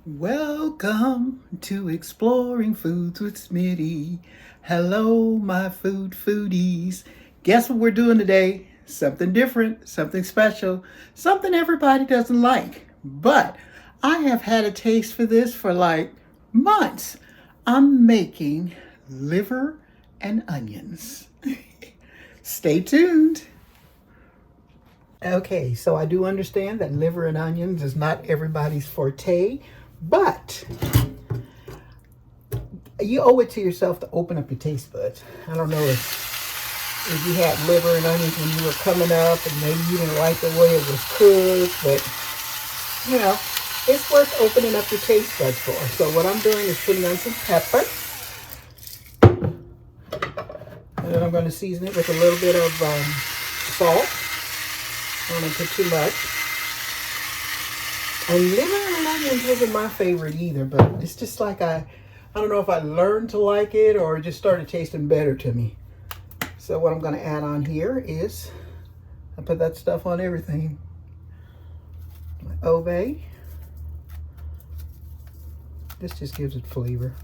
Welcome to Exploring Foods with Smitty. Hello, my foodies. Guess what we're doing today? Something different, something special, something everybody doesn't like. But I have had a taste for this for like months. I'm making liver and onions. Stay tuned. Okay, so I do understand that liver and onions is not everybody's forte, but you owe it to yourself to open up your taste buds. I don't know if you had liver and onions when you were coming up and maybe you didn't like the way it was cooked, but you know, it's worth opening up your taste buds for. So what I'm doing is putting on some pepper, and then I'm going to season it with a little bit of salt. I don't want to put too much. And liver and onions wasn't my favorite either, but it's just like I don't know if I learned to like it or it just started tasting better to me. So what I'm going to add on here is, I put that stuff on everything. My Ove. This just gives it flavor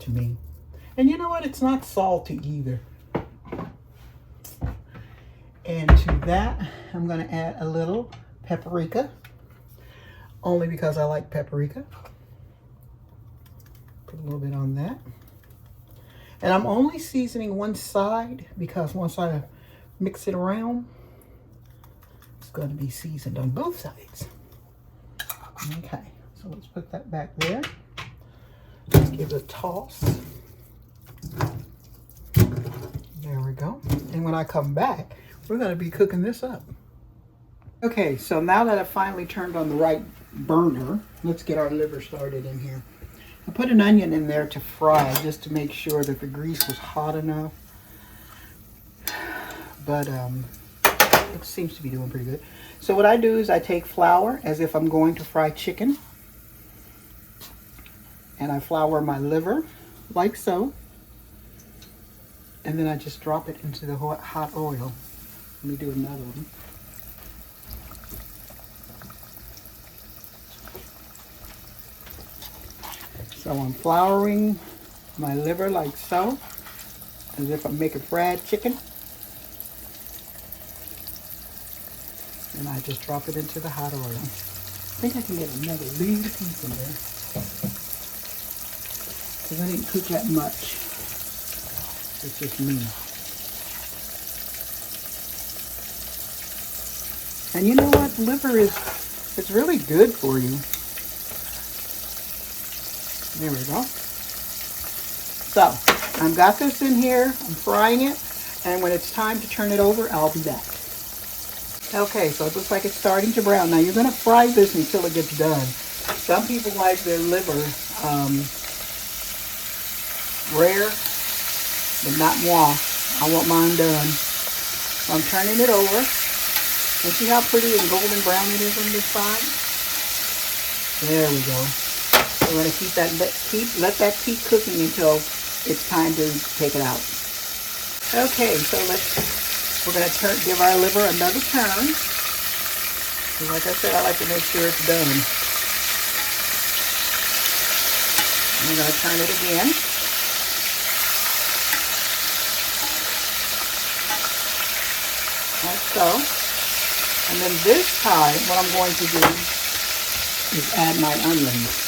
to me. And you know what? It's not salty either. And to that, I'm going to add a little paprika. Only because I like paprika. Put a little bit on that. And I'm only seasoning one side because once I mix it around, it's going to be seasoned on both sides. Okay, so let's put that back there. Let's give it a toss. There we go. And when I come back, we're going to be cooking this up. Okay, so now that I've finally turned on the right burner, let's get our liver started in here. I put an onion in there to fry just to make sure that the grease was hot enough. But it seems to be doing pretty good. So what I do is I take flour as if I'm going to fry chicken. And I flour my liver like so. And then I just drop it into the hot oil. Let me do another one. So I'm flouring my liver like so, as if I'm making fried chicken. And I just drop it into the hot oil. I think I can get another little piece in there, because I didn't cook that much. It's just me. And you know what? Liver it's really good for you. There we go. So, I've got this in here. I'm frying it. And when it's time to turn it over, I'll be back. Okay, so it looks like it's starting to brown. Now, you're going to fry this until it gets done. Some people like their liver rare, but not moi. I want mine done. So I'm turning it over. And see how pretty and golden brown it is on this side? There we go. We're going to let that keep cooking until it's time to take it out. Okay, so we're going to give our liver another turn. And like I said, I like to make sure it's done. And we're going to turn it again. Like so. And then this time, what I'm going to do is add my onions.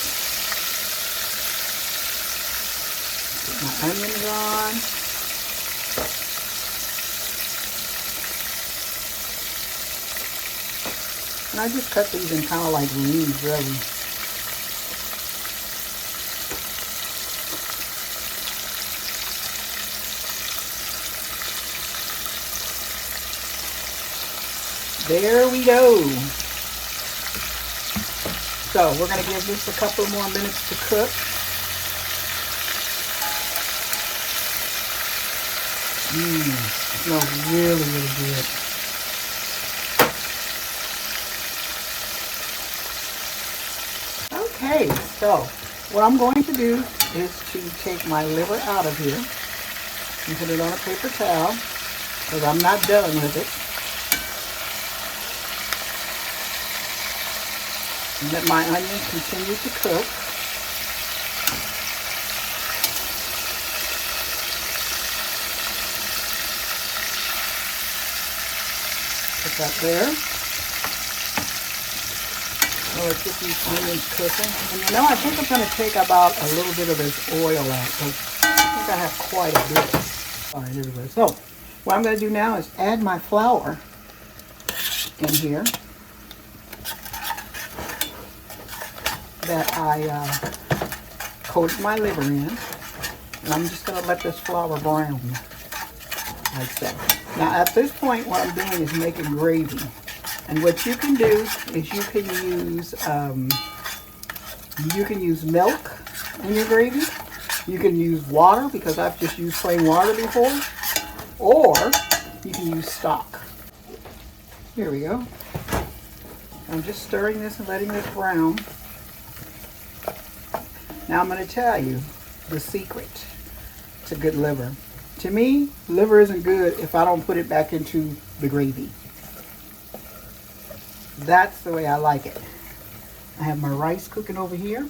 My onions on. And I just cut these in kind of like leaves, really. There we go. So we're going to give this a couple more minutes to cook. Smells really, really good. Okay, so what I'm going to do is to take my liver out of here and put it on a paper towel, because I'm not done with it. And let my onions continue to cook. Put that there. So let's get these onions cooking. And you know, I think I'm going to take about a little bit of this oil out, because I think I have quite a bit. All right, here we go. So what I'm going to do now is add my flour in here that I coated my liver in. And I'm just going to let this flour brown like so. Now at this point, what I'm doing is making gravy. And what you can do is you can use milk in your gravy. You can use water, because I've just used plain water before. Or you can use stock. Here we go. I'm just stirring this and letting it brown. Now I'm going to tell you the secret to good liver. To me, liver isn't good if I don't put it back into the gravy. That's the way I like it. I have my rice cooking over here.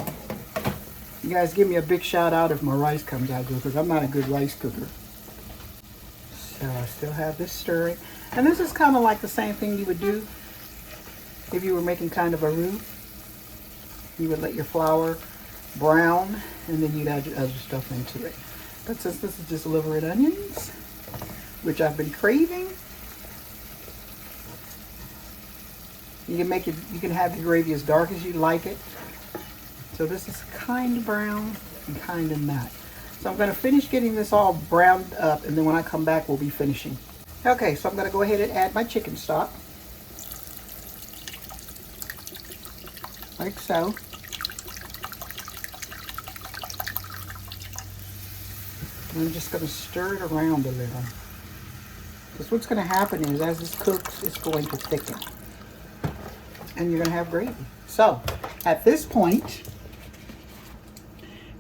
You guys give me a big shout out if my rice comes out good, because I'm not a good rice cooker. So I still have this stirring. And this is kind of like the same thing you would do if you were making kind of a roux. You would let your flour brown, and then you'd add your other stuff into it. But since this is just liver and onions, which I've been craving, you can make it, you can have the gravy as dark as you like it. So this is kind of brown and kind of not. So I'm going to finish getting this all browned up, and then when I come back, we'll be finishing. Okay, so I'm going to go ahead and add my chicken stock. Like so. And I'm just going to stir it around a little. Because what's going to happen is, as this cooks, it's going to thicken. And you're going to have gravy. So, at this point,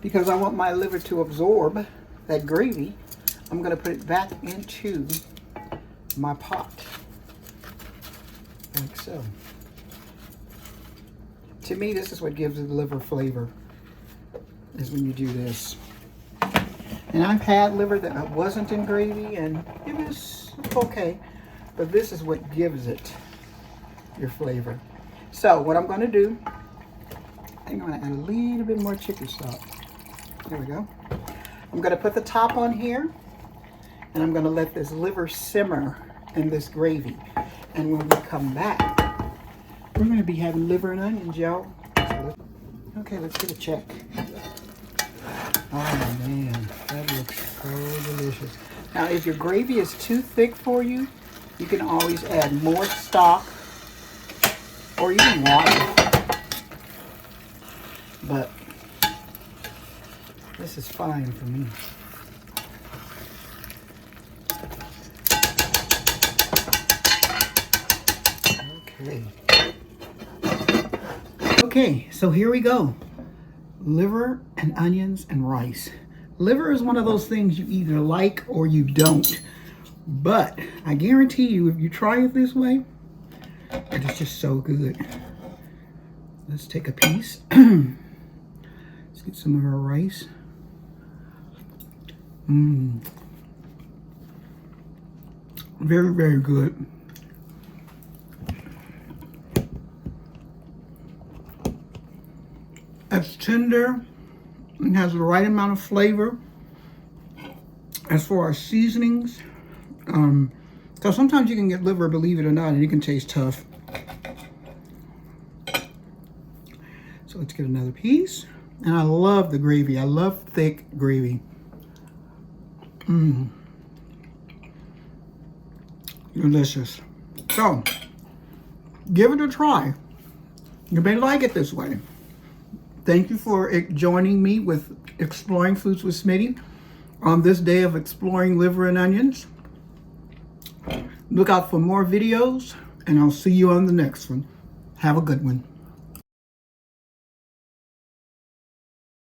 because I want my liver to absorb that gravy, I'm going to put it back into my pot. Like so. To me, this is what gives the liver flavor, is when you do this. And I've had liver that wasn't in gravy, and it was okay. But this is what gives it your flavor. So what I'm going to do, I'm going to add a little bit more chicken stock. There we go. I'm going to put the top on here, and I'm going to let this liver simmer in this gravy. And when we come back, we're going to be having liver and onions, y'all. Okay, let's get a check. Oh man, that looks so delicious. Now, if your gravy is too thick for you, you can always add more stock or even water. But this is fine for me. Okay, so here we go. Liver and onions and rice. Liver is one of those things you either like or you don't. But I guarantee you, if you try it this way, it is just so good. Let's take a piece. Let's get some of our rice. Very, very good. It's tender and has the right amount of flavor. As for our seasonings, because sometimes you can get liver, believe it or not, and it can taste tough. So let's get another piece. And I love the gravy. I love thick gravy. Delicious. So, give it a try. You may like it this way. Thank you for joining me with Exploring Foods with Smitty on this day of exploring liver and onions. Look out for more videos, and I'll see you on the next one. Have a good one.